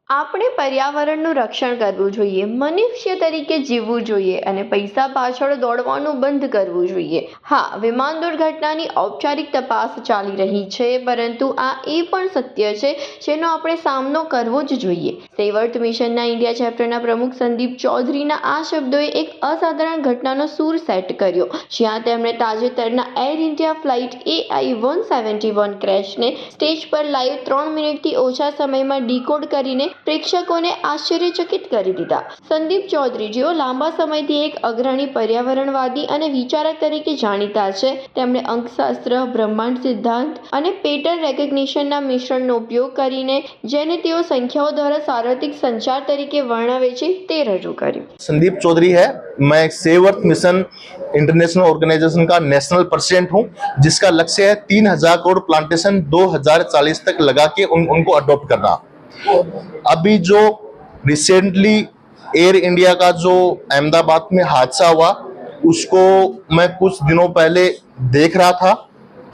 આપણે પર્યાવરણનું રક્ષણ કરવું જોઈએ, મનુષ્ય તરીકે જીવવું જોઈએ અને પૈસા પાછળ દોડવાનું બંધ કરવું જોઈએ. હા, વિમાન દુર્ઘટનાની ઔપચારિક તપાસ ચાલી રહી છે, પરંતુ આ એ પણ સત્ય છે જેનો આપણે સામનો કરવો જ જોઈએ. સેવર્થ મિશનના ઇન્ડિયા ચેપ્ટરના પ્રમુખ સંદીપ ચૌધરીના આ શબ્દોએ એક અસાધારણ ઘટનાનો સૂર સેટ કર્યો, જ્યાં તેમણે તાજેતરના એર ઇન્ડિયા ફ્લાઇટ AI-171 ક્રેશને સ્ટેજ પર લાઈવ 3 મિનિટથી ઓછા સમયમાં ડીકોડ કરીને પ્રેક્ષકોને આશ્ચર્યચકિત કરી દીધા. સંદીપ ચૌધરી, જેઓ લાંબા સમયથી એક અગ્રણી પર્યાવરણવાદી અને વિચારક તરીકે જાણીતા છે, તેમણે અંકશાસ્ત્ર, બ્રહ્માંડ સિદ્ધાંત અને પેટર્ન રેકગ્નિશનના મિશ્રણનો ઉપયોગ કરીને, જેને તેઓ સંખ્યાઓ દ્વારા સાર્વત્રિક સંચાર તરીકે વર્ણવે છે, તે રજૂ કર્યું. संदीप चौधरी है। मैं सेवर्थ मिशन इंटरनेशनल ऑर्गेनाइजेशन का नेशनल प्रेसिडेंट हूं, जिसका लक्ष्य है 3000 करोड़ प्लांटेशन 2040 तक लगा के उनको अडॉप्ट करना। अभी जो रिसेंटली एयर इंडिया का जो अहमदाबाद में हादसा हुआ, उसको मैं कुछ दिनों पहले देख रहा था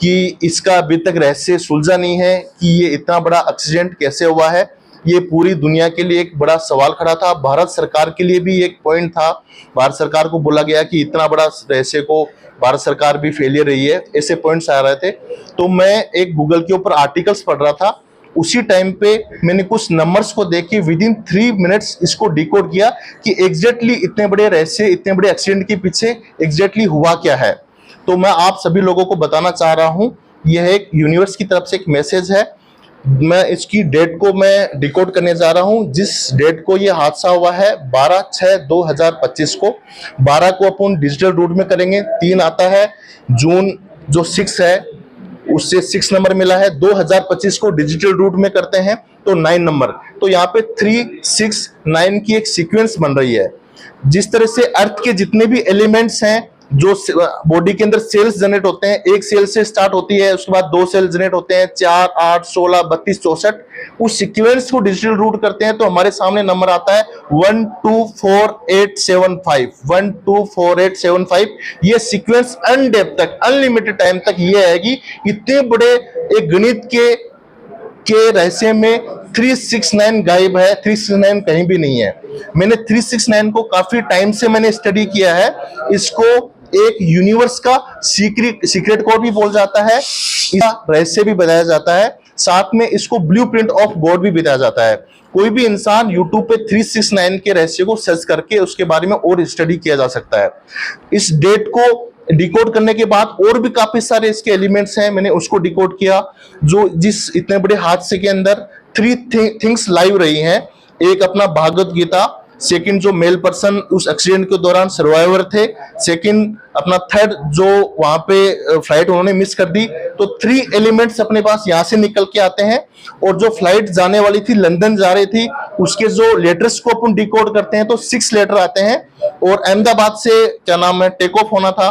कि इसका अभी तक रहस्य सुलझा नहीं है कि ये इतना बड़ा एक्सीडेंट कैसे हुआ है। ये पूरी दुनिया के लिए एक बड़ा सवाल खड़ा था। भारत सरकार के लिए भी एक पॉइंट था। भारत सरकार को बोला गया कि इतना बड़ा रहस्य को भारत सरकार भी फेलियर रही है, ऐसे पॉइंट्स आ रहे थे। तो मैं एक गूगल के ऊपर आर्टिकल्स पढ़ रहा था। उसी टाइम पे मैंने कुछ नंबर्स को देख के विदिन 3 मिनट्स इसको डिकोड किया कि एग्जैक्टली इतने बड़े रहस्य, इतने बड़े एक्सीडेंट के पीछे एग्जैक्टली हुआ क्या है। तो मैं आप सभी लोगों को बताना चाह रहा हूं, यह एक यूनिवर्स की तरफ से एक मैसेज है। मैं इसकी डेट को मैं डिकोड करने जा रहा हूं। जिस डेट को ये हादसा हुआ है 12/6/2025 को, 12 को अपन डिजिटल रूट में करेंगे। 3 आता है जून, जो 6 है उससे 6 नंबर मिला है। 2025 को डिजिटल रूट में करते हैं तो 9 नंबर। तो यहाँ पे 3, 6, 9 की एक सीक्वेंस बन रही है। जिस तरह से अर्थ के जितने भी एलिमेंट्स हैं, जो बॉडी के अंदर सेल्स जनरेट होते हैं, एक सेल से स्टार्ट होती है, उसके बाद 2 सेल जनरेट होते हैं, 4, 8, 16, 32, 64। उस सीक्वेंस को डिजिटल रूट करते हैं तो हमारे सामने नंबर आता है 124875। 124875 ये सीक्वेंस अनडेप्थ तक, अनलिमिटेड टाइम तक ये आएगी। इतने बड़े एक गणित के रहस्य में 369 गायब है। 369 कहीं भी नहीं है। मैंने 369 को काफी टाइम से मैंने स्टडी किया है। इसको एक यूनिवर्स का सीक्रेट कोड भी बोल जाता है, इसका रहस्य भी बताया जाता है, साथ में इसको ब्लूप्रिंट ऑफ गॉड भी बताया जाता है। कोई भी इंसान यूट्यूब पे 369 के रहस्य को सर्च करके उसके बारे में और स्टडी किया जा सकता है। इस डेट को डिकोड करने के बाद और भी काफी सारे इसके एलिमेंट्स हैं, मैंने उसको डिकोड किया। जो जिस इतने बड़े हादसे के अंदर 3 थिंग्स लाइव रही हैं। एक अपना भागवत गीता, सेकंड जो मेल पर्सन उस एक्सीडेंट के दौरान सर्वाइवर थे, सेकंड अपना थर्ड जो वहां पे फ्लाइट उन्होंने मिस कर दी। तो 3 एलिमेंट्स अपने पास यहाँ से निकल के आते हैं। और जो फ्लाइट जाने वाली थी, लंदन जा रही थी, उसके जो लेटर्स को अपन डिकोड करते हैं तो 6 लेटर आते हैं। और अहमदाबाद से क्या नाम है टेक ऑफ होना था,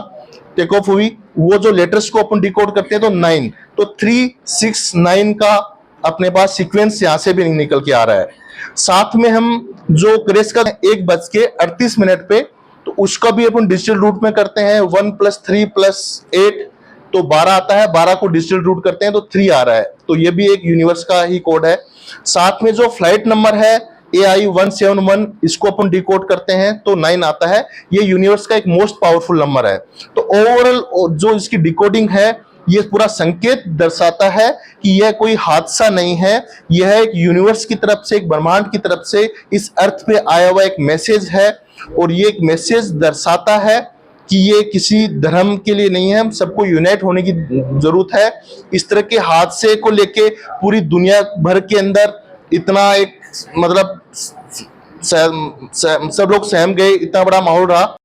टेक ऑफ हुई, वो जो लेटर्स को अपन डिकोड करते हैं तो 9। तो 3, 6, 9 का अपने पास सीक्वेंस यहाँ से भी निकल के आ रहा है। साथ में हम जो क्रेश का 1:38 पे, तो उसका भी अपन डिजिटल रूट में करते हैं। 1 + 3 + 8 तो 12 आता है। 12 को डिजिटल रूट करते हैं तो 3 आ रहा है। तो ये भी एक यूनिवर्स का ही कोड है। साथ में जो फ्लाइट नंबर है AI-171, इसको अपन डिकोड करते हैं तो 9 आता है। ये यूनिवर्स का एक मोस्ट पावरफुल नंबर है। तो ओवरऑल जो इसकी डिकोडिंग है, ये पूरा संकेत दर्शाता है कि यह कोई हादसा नहीं है, यह एक यूनिवर्स की तरफ से, एक ब्रह्मांड की तरफ से इस अर्थ पे आया हुआ एक मैसेज है। और ये एक मैसेज दर्शाता है कि ये किसी धर्म के लिए नहीं है, हम सबको यूनाइट होने की जरूरत है। इस तरह के हादसे को लेके पूरी दुनिया भर के अंदर इतना एक मतलब सब लोग सहम गए, इतना बड़ा माहौल रहा।